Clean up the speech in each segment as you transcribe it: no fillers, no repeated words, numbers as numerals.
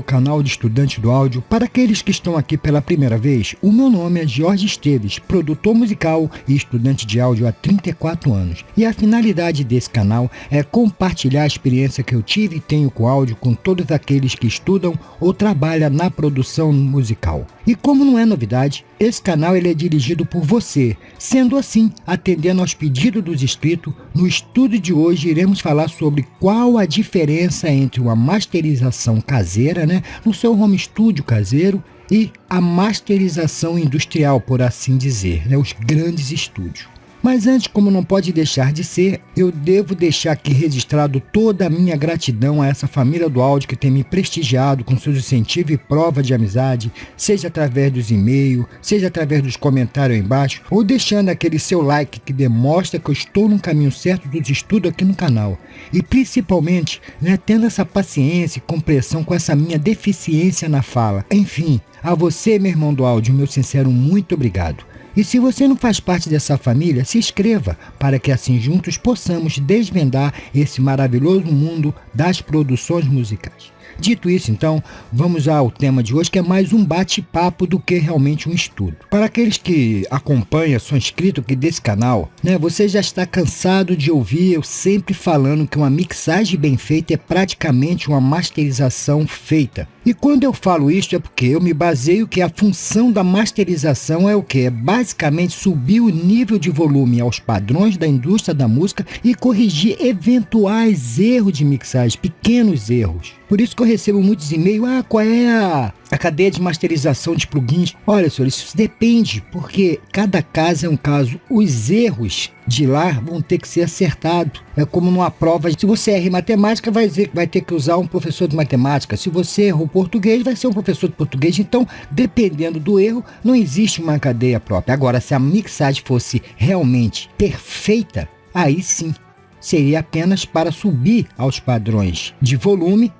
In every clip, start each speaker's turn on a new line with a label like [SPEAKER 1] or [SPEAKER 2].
[SPEAKER 1] ao canal de Estudante do Áudio. Para aqueles que estão aqui pela primeira vez, o meu nome é Jorge Esteves, produtor musical e estudante de áudio há 34 anos. E a finalidade desse canal é compartilhar a experiência que eu tive e tenho com áudio com todos aqueles que estudam ou trabalham na produção musical. E como não é novidade, esse canal ele é dirigido por você. Sendo assim, atendendo aos pedidos dos inscritos, no estudo de hoje iremos falar sobre qual a diferença entre uma masterização caseira, no seu home studio caseiro, e a masterização industrial, por assim dizer, os grandes estúdios. Mas antes, como não pode deixar de ser, eu devo deixar aqui registrado toda a minha gratidão a essa família do áudio que tem me prestigiado com seus incentivos e prova de amizade, seja através dos e-mails, seja através dos comentários aí embaixo, ou deixando aquele seu like que demonstra que eu estou no caminho certo dos estudos aqui no canal. E principalmente, tendo essa paciência e compreensão com essa minha deficiência na fala. Enfim, a você, meu irmão do áudio, meu sincero muito obrigado. E se você não faz parte dessa família, se inscreva para que assim juntos possamos desvendar esse maravilhoso mundo das produções musicais. Dito isso, então, vamos ao tema de hoje, que é mais um bate-papo do que realmente um estudo. Para aqueles que acompanham, são inscritos aqui desse canal, você já está cansado de ouvir eu sempre falando que uma mixagem bem feita é praticamente uma masterização feita. E quando eu falo isso é porque eu me baseio que a função da masterização é o quê? É basicamente subir o nível de volume aos padrões da indústria da música e corrigir eventuais erros de mixagem, pequenos erros. Por isso que eu recebo muitos e-mails, qual é a cadeia de masterização de plugins? Olha, senhor, isso depende, porque cada caso é um caso. Os erros de lá vão ter que ser acertados. É como numa prova, se você erra em matemática, vai ter que usar um professor de matemática. Se você errou português, vai ser um professor de português. Então, dependendo do erro, não existe uma cadeia própria. Agora, se a mixagem fosse realmente perfeita, aí sim seria apenas para subir aos padrões de volume,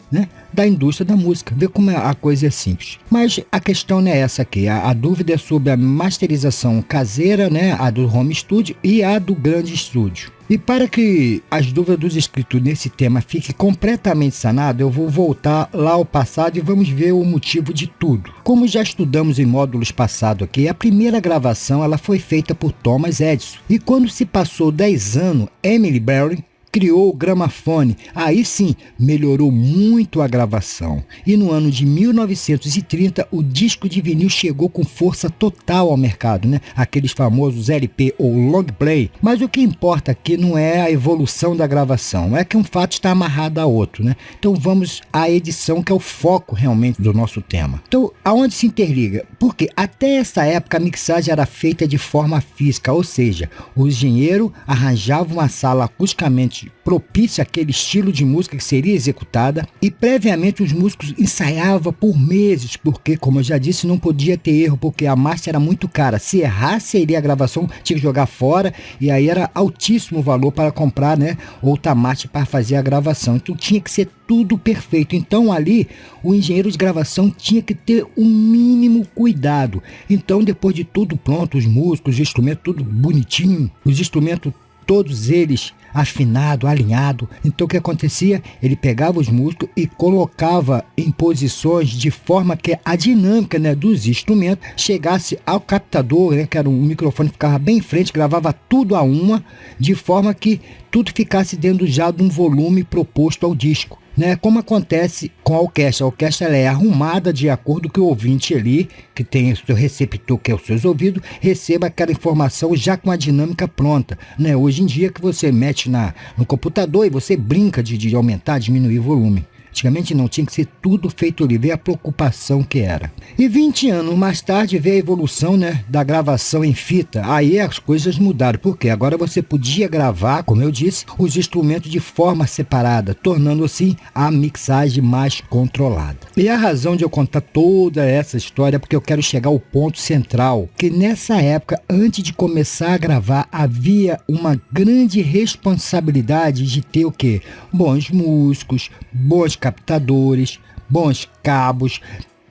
[SPEAKER 1] da indústria da música. Vê como a coisa é simples. Mas a questão não é essa aqui. A dúvida é sobre a masterização caseira, a do home studio e a do grande estúdio. E para que as dúvidas dos inscritos nesse tema fiquem completamente sanadas, eu vou voltar lá ao passado e vamos ver o motivo de tudo. Como já estudamos em módulos passados aqui, a primeira gravação ela foi feita por Thomas Edison. E quando se passou 10 anos, Emily Berlin criou o gramafone. Aí sim, melhorou muito a gravação. E no ano de 1930, o disco de vinil chegou com força total ao mercado, Aqueles famosos LP ou long play. Mas o que importa aqui não é a evolução da gravação, é que um fato está amarrado a outro, Então vamos à edição, que é o foco realmente do nosso tema. Então, aonde se interliga? Porque até essa época a mixagem era feita de forma física, ou seja, o engenheiro arranjava uma sala acusticamente propícia àquele estilo de música que seria executada, e previamente os músicos ensaiavam por meses, porque, como eu já disse, não podia ter erro, porque a master era muito cara. Se errasse, seria a gravação, tinha que jogar fora, e aí era altíssimo o valor para comprar, outra master para fazer a gravação. Então tinha que ser tudo perfeito. Então ali o engenheiro de gravação tinha que ter o mínimo cuidado. Então, depois de tudo pronto, os músicos, os instrumentos tudo bonitinho, os instrumentos todos eles afinado, alinhado. Então o que acontecia? Ele pegava os músicos e colocava em posições de forma que a dinâmica dos instrumentos chegasse ao captador, que era um microfone que ficava bem em frente, gravava tudo a uma, de forma que tudo ficasse dentro já de um volume proposto ao disco. Como acontece com a orquestra. A orquestra ela é arrumada de acordo com o ouvinte ali, que tem o seu receptor, que é os seus ouvidos, receba aquela informação já com a dinâmica pronta. Hoje em dia que você mete no computador e você brinca de aumentar, diminuir o volume. Antigamente não, tinha que ser tudo feito ali, ver a preocupação que era. E 20 anos mais tarde veio a evolução da gravação em fita. Aí as coisas mudaram, porque agora você podia gravar, como eu disse, os instrumentos de forma separada, tornando assim a mixagem mais controlada. E a razão de eu contar toda essa história é porque eu quero chegar ao ponto central, que nessa época, antes de começar a gravar, havia uma grande responsabilidade de ter o quê? Bons músicos, bons captadores, bons cabos,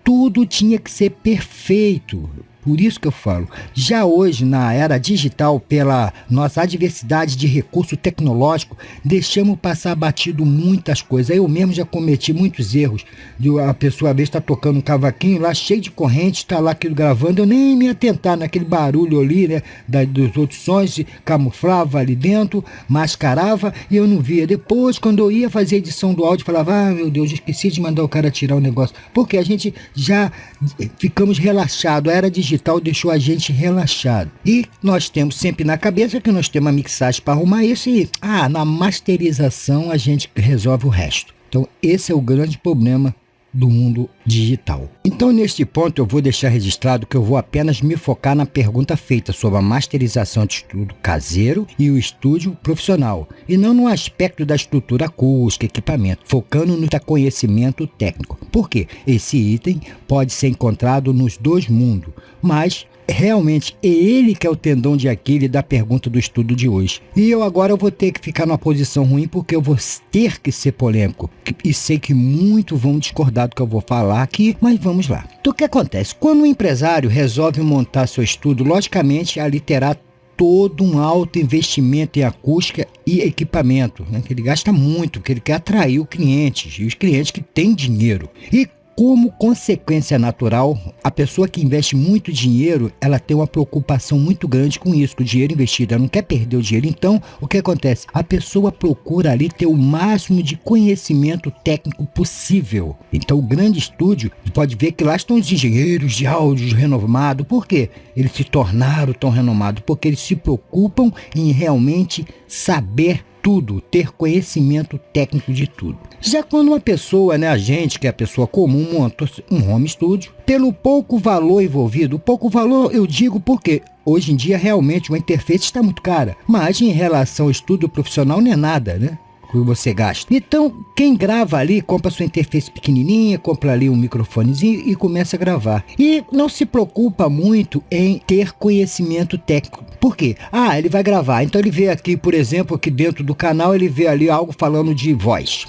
[SPEAKER 1] tudo tinha que ser perfeito. Por isso que eu falo, já hoje na era digital, pela nossa adversidade de recurso tecnológico, deixamos passar batido muitas coisas. Eu mesmo já cometi muitos erros. A pessoa às vezes está tocando um cavaquinho lá, cheio de corrente, está lá aquilo gravando, eu nem me atentar naquele barulho ali, né, dos outros sons, camuflava ali dentro, mascarava e eu não via. Depois, quando eu ia fazer a edição do áudio, falava, ah, meu Deus, esqueci de mandar o cara tirar o negócio. Porque a gente já ficamos relaxados, a era digital deixou a gente relaxado. E nós temos sempre na cabeça que nós temos uma mixagem para arrumar isso e, na masterização a gente resolve o resto. Então esse é o grande problema do mundo digital. Então neste ponto eu vou deixar registrado que eu vou apenas me focar na pergunta feita sobre a masterização de estudo caseiro e o estúdio profissional, e não no aspecto da estrutura acústica, equipamento, focando no conhecimento técnico. Porque esse item pode ser encontrado nos dois mundos, mas realmente é ele que é o tendão de Aquiles da pergunta do estudo de hoje. E eu agora vou ter que ficar numa posição ruim porque eu vou ter que ser polêmico. E sei que muitos vão discordar do que eu vou falar aqui, mas vamos lá. Então o que acontece? Quando um empresário resolve montar seu estudo, logicamente ali terá todo um alto investimento em acústica e equipamento, né? Que ele gasta muito, que ele quer atrair os clientes, e os clientes que têm dinheiro. E como consequência natural, a pessoa que investe muito dinheiro, ela tem uma preocupação muito grande com isso, com o dinheiro investido. Ela não quer perder o dinheiro. Então, o que acontece? A pessoa procura ali ter o máximo de conhecimento técnico possível. Então, o grande estúdio, pode ver que lá estão os engenheiros de áudio renomados. Por quê? Eles se tornaram tão renomados porque eles se preocupam em realmente saber tudo, ter conhecimento técnico de tudo. Já quando uma pessoa, a gente, que é a pessoa comum, monta um home studio, pelo pouco valor envolvido, pouco valor eu digo porque hoje em dia realmente uma interface está muito cara, mas em relação ao estudo profissional não é nada, né? Que você gasta. Então, quem grava ali, compra sua interface pequenininha, compra ali um microfonezinho e começa a gravar. E não se preocupa muito em ter conhecimento técnico. Por quê? Ele vai gravar. Então ele vê aqui, por exemplo, aqui dentro do canal, ele vê ali algo falando de voz.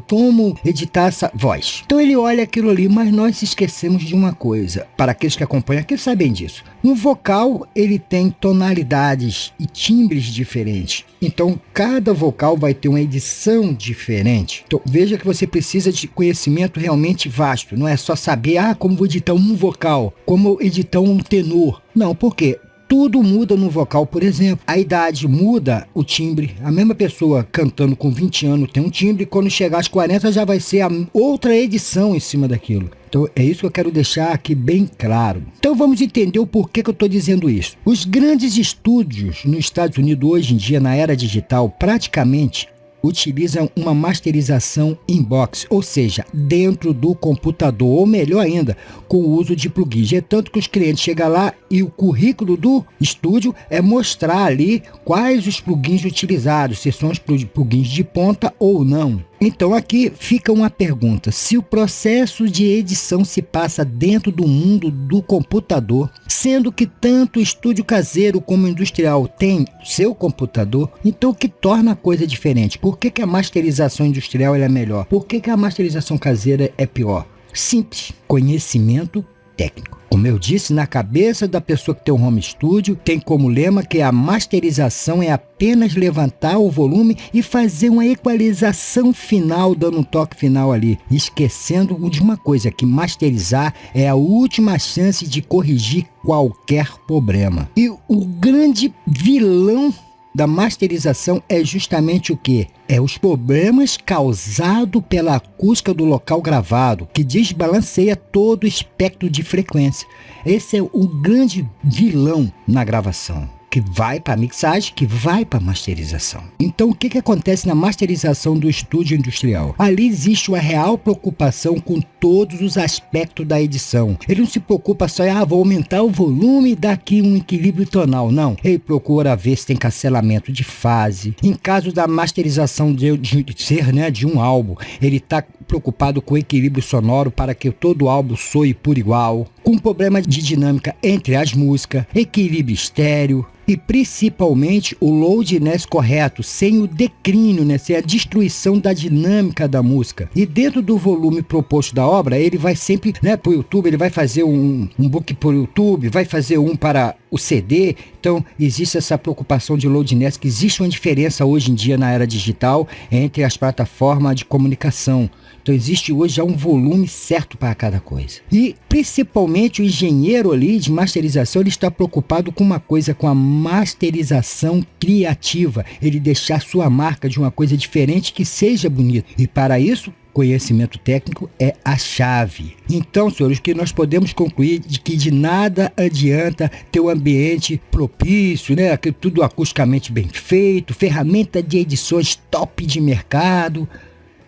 [SPEAKER 1] Como editar essa voz. Então ele olha aquilo ali, mas nós esquecemos de uma coisa. Para aqueles que acompanham aqui sabem disso. Um vocal, ele tem tonalidades e timbres diferentes. Então cada vocal vai ter uma edição diferente. Então veja que você precisa de conhecimento realmente vasto. Não é só saber, como vou editar um vocal, como editar um tenor. Não, por quê? Tudo muda no vocal, por exemplo. A idade muda o timbre. A mesma pessoa cantando com 20 anos tem um timbre, e quando chegar aos 40 já vai ser a outra edição em cima daquilo. Então é isso que eu quero deixar aqui bem claro. Então vamos entender o porquê que eu estou dizendo isso. Os grandes estúdios nos Estados Unidos hoje em dia, na era digital, praticamente utilizam uma masterização in-box, ou seja, dentro do computador, ou melhor ainda, com o uso de plugins. É tanto que os clientes chegam lá e o currículo do estúdio é mostrar ali quais os plugins utilizados, se são os plugins de ponta ou não. Então aqui fica uma pergunta: se o processo de edição se passa dentro do mundo do computador, sendo que tanto o estúdio caseiro como o industrial tem seu computador, então o que torna a coisa diferente? Por que a masterização industrial é melhor? Por que a masterização caseira é pior? Simples: conhecimento técnico. Como eu disse, na cabeça da pessoa que tem um home studio, tem como lema que a masterização é apenas levantar o volume e fazer uma equalização final, dando um toque final ali, esquecendo de uma coisa, que masterizar é a última chance de corrigir qualquer problema. E o grande vilão da masterização é justamente o que? É os problemas causados pela acústica do local gravado, que desbalanceia todo o espectro de frequência. Esse é o grande vilão na gravação, que vai para a mixagem, que vai para a masterização. Então o que acontece na masterização do estúdio industrial? Ali existe uma real preocupação com todos os aspectos da edição. Ele não se preocupa só vou aumentar o volume e dar aqui um equilíbrio tonal. Não, ele procura ver se tem cancelamento de fase. Em caso da masterização de ser de um álbum, ele está preocupado com o equilíbrio sonoro para que todo o álbum soe por igual, com problema de dinâmica entre as músicas, equilíbrio estéreo e principalmente o loadness correto, sem o declínio, né, sem a destruição da dinâmica da música. E dentro do volume proposto da obra, ele vai sempre, né, para o YouTube, ele vai fazer um book para o YouTube, vai fazer um para o CD. Então existe essa preocupação de loadness, que existe uma diferença hoje em dia na era digital entre as plataformas de comunicação. Então existe hoje já um volume certo para cada coisa. E principalmente o engenheiro ali de masterização, ele está preocupado com uma coisa, com a masterização criativa. Ele deixar sua marca de uma coisa diferente que seja bonita. E para isso, conhecimento técnico é a chave. Então, senhores, o que nós podemos concluir de que de nada adianta ter um ambiente propício, né? Tudo acusticamente bem feito, ferramenta de edições top de mercado,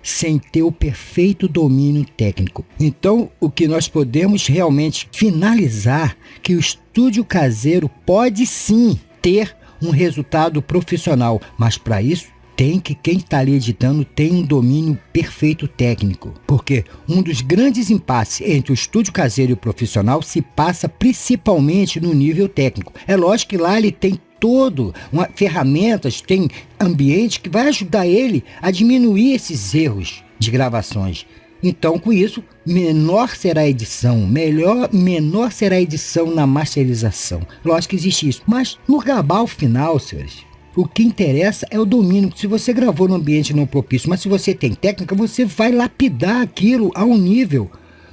[SPEAKER 1] sem ter o perfeito domínio técnico. Então, o que nós podemos realmente finalizar, que o estúdio caseiro pode sim ter um resultado profissional, mas para isso tem que quem está ali editando tem um domínio perfeito técnico. Porque um dos grandes impasses entre o estúdio caseiro e o profissional se passa principalmente no nível técnico. É lógico que lá ele tem ferramentas, tem ambiente que vai ajudar ele a diminuir esses erros de gravações. Então, com isso, menor será a edição, menor será a edição na masterização. Lógico que existe isso, mas no global final, senhores, o que interessa é o domínio. Se você gravou no ambiente não propício, mas se você tem técnica, você vai lapidar aquilo a um nível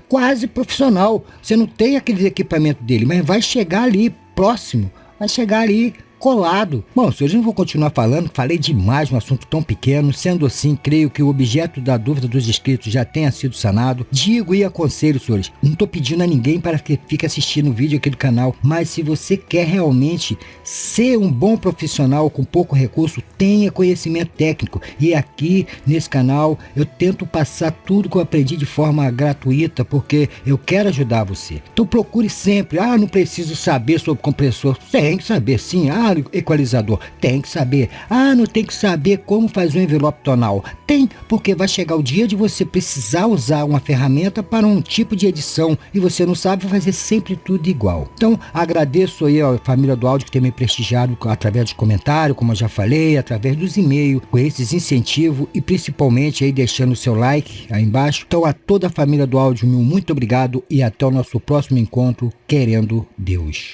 [SPEAKER 1] quase profissional. Você não tem aqueles equipamentos dele, mas vai chegar ali próximo, vai chegar ali colado. Bom, senhores, não vou continuar falando, falei demais um assunto tão pequeno. Sendo assim, creio que o objeto da dúvida dos inscritos já tenha sido sanado. Digo e aconselho, senhores, não estou pedindo a ninguém para que fique assistindo o vídeo aqui do canal, mas se você quer realmente ser um bom profissional com pouco recurso, tenha conhecimento técnico. E aqui nesse canal eu tento passar tudo que eu aprendi de forma gratuita, porque eu quero ajudar você. Então procure sempre, não preciso saber sobre compressor. Tem que saber sim. Equalizador, tem que saber. Não tem que saber como fazer um envelope tonal. Tem, porque vai chegar o dia de você precisar usar uma ferramenta para um tipo de edição e você não sabe fazer sempre tudo igual. Então agradeço aí a família do áudio que tem me prestigiado através de comentário, como eu já falei, através dos e-mails, com esses incentivos e principalmente aí deixando o seu like aí embaixo. Então a toda a família do áudio, meu muito obrigado e até o nosso próximo encontro, querendo Deus.